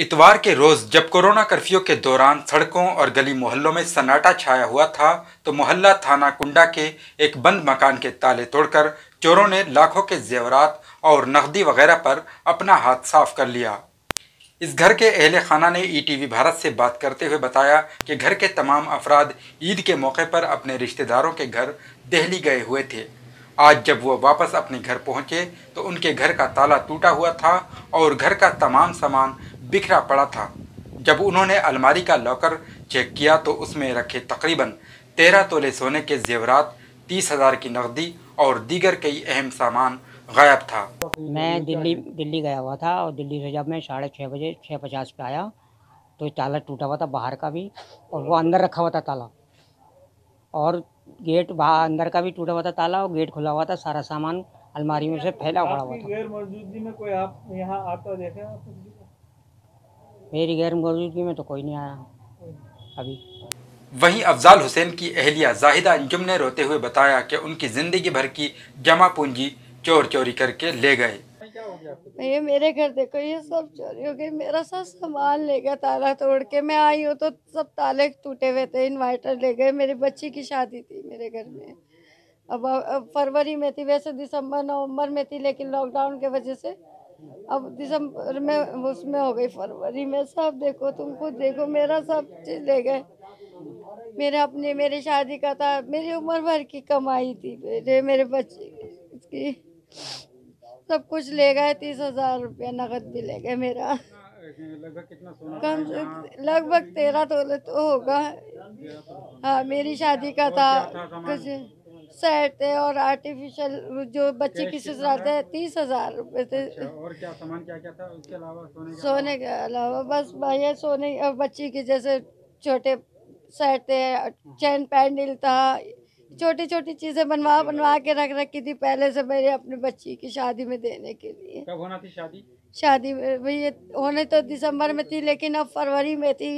इतवार के रोज जब कोरोना कर्फ्यू के दौरान सड़कों और गली मोहल्लों में सन्नाटा छाया हुआ था, तो मोहल्ला थाना कुंडा के एक बंद मकान के ताले तोड़कर चोरों ने लाखों के जेवरात और नकदी वगैरह पर अपना हाथ साफ कर लिया। इस घर के अहले खाना ने ईटीवी भारत से बात करते हुए बताया कि घर के तमाम अफराद ईद के मौके पर अपने रिश्तेदारों के घर दिल्ली गए हुए थे। आज जब वो वापस अपने घर पहुंचे तो उनके घर का ताला टूटा हुआ था और घर का तमाम सामान बिखरा पड़ा था। जब उन्होंने अलमारी का लॉकर चेक किया तो उसमें रखे तकरीबन 13 तोले सोने के जेवरात, 30,000 की नकदी और दीगर कई अहम सामान गायब था। मैं दिल्ली गया हुआ था और दिल्ली से जब मैं 6:30 बजे 6:50 पे आया तो ताला टूटा हुआ था बाहर का भी, और वो अंदर रखा हुआ था ताला, और गेट बाहर अंदर का भी टूटा हुआ था ताला, और गेट खुला हुआ था। सारा सामान अलमारी में से फैला पड़ा हुआ था। गैर मौजूदगी में कोई आप यहाँ आता देखा आपने? मेरी गैर मौजूदगी में तो कोई नहीं आया अभी। वहीं अफजाल हुसैन की अहलिया जाहिदा अंजुम ने रोते हुए बताया कि उनकी जिंदगी भर की जमा पूंजी चोर चोरी करके ले गए। ये मेरे घर देखो, ये सब चोरी हो गई, मेरा सब सामान ले गया ताला तोड़ के। मैं आई हूँ तो सब ताले टूटे हुए थे, इन्वर्टर ले गए। मेरी बच्ची की शादी थी मेरे घर में, अब फरवरी में थी, वैसे दिसंबर नवंबर में थी, लेकिन लॉकडाउन के वजह से अब दिसंबर में उसमें हो गई, फरवरी में। सब देखो, तुम खुद देखो, मेरा सब चीज़ ले गए। मेरी शादी का था, मेरी उम्र भर की कमाई थी, मेरे बच्चे की सब कुछ ले गए। 30,000 रुपया नकद भी ले गए मेरा। लगभग कितना सोना? कम से लगभग 13 तोले तो होगा। हाँ, मेरी शादी का था। कुछ सेट थे और आर्टिफिशियल जो बच्चे की ससुराल थे, 30,000 रुपये थे। और क्या सामान क्या क्या था उसके अलावा? सोने के अलावा बस भैया सोने और बच्ची की जैसे छोटे सेट थे, चैन पैंडल था, छोटी छोटी चीजें बनवा के रख रखी थी पहले से मेरे अपने बच्ची की शादी में देने के लिए। कब होना थी शादी? शादी भैया होने तो दिसंबर में थी, लेकिन अब फरवरी में थी।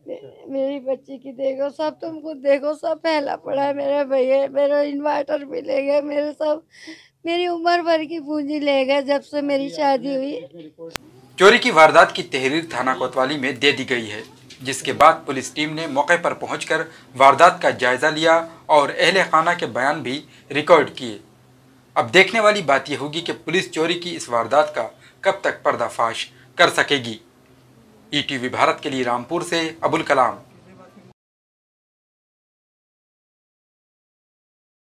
मेरी बच्ची की देखो, सब तुम खुद देखो, सब फैला पड़ा है मेरे भैया। मेरा इन्वर्टर भी ले गए, मेरी उम्र भर की पूंजी ले गए जब से मेरी शादी हुई। चोरी की वारदात की तहरीर थाना कोतवाली में दे दी गई है, जिसके बाद पुलिस टीम ने मौके पर पहुंचकर वारदात का जायजा लिया और अहले खाना के बयान भी रिकॉर्ड किए। अब देखने वाली बात यह होगी कि पुलिस चोरी की इस वारदात का कब तक पर्दाफाश कर सकेगी। ईटीवी भारत के लिए रामपुर से अबुल कलाम।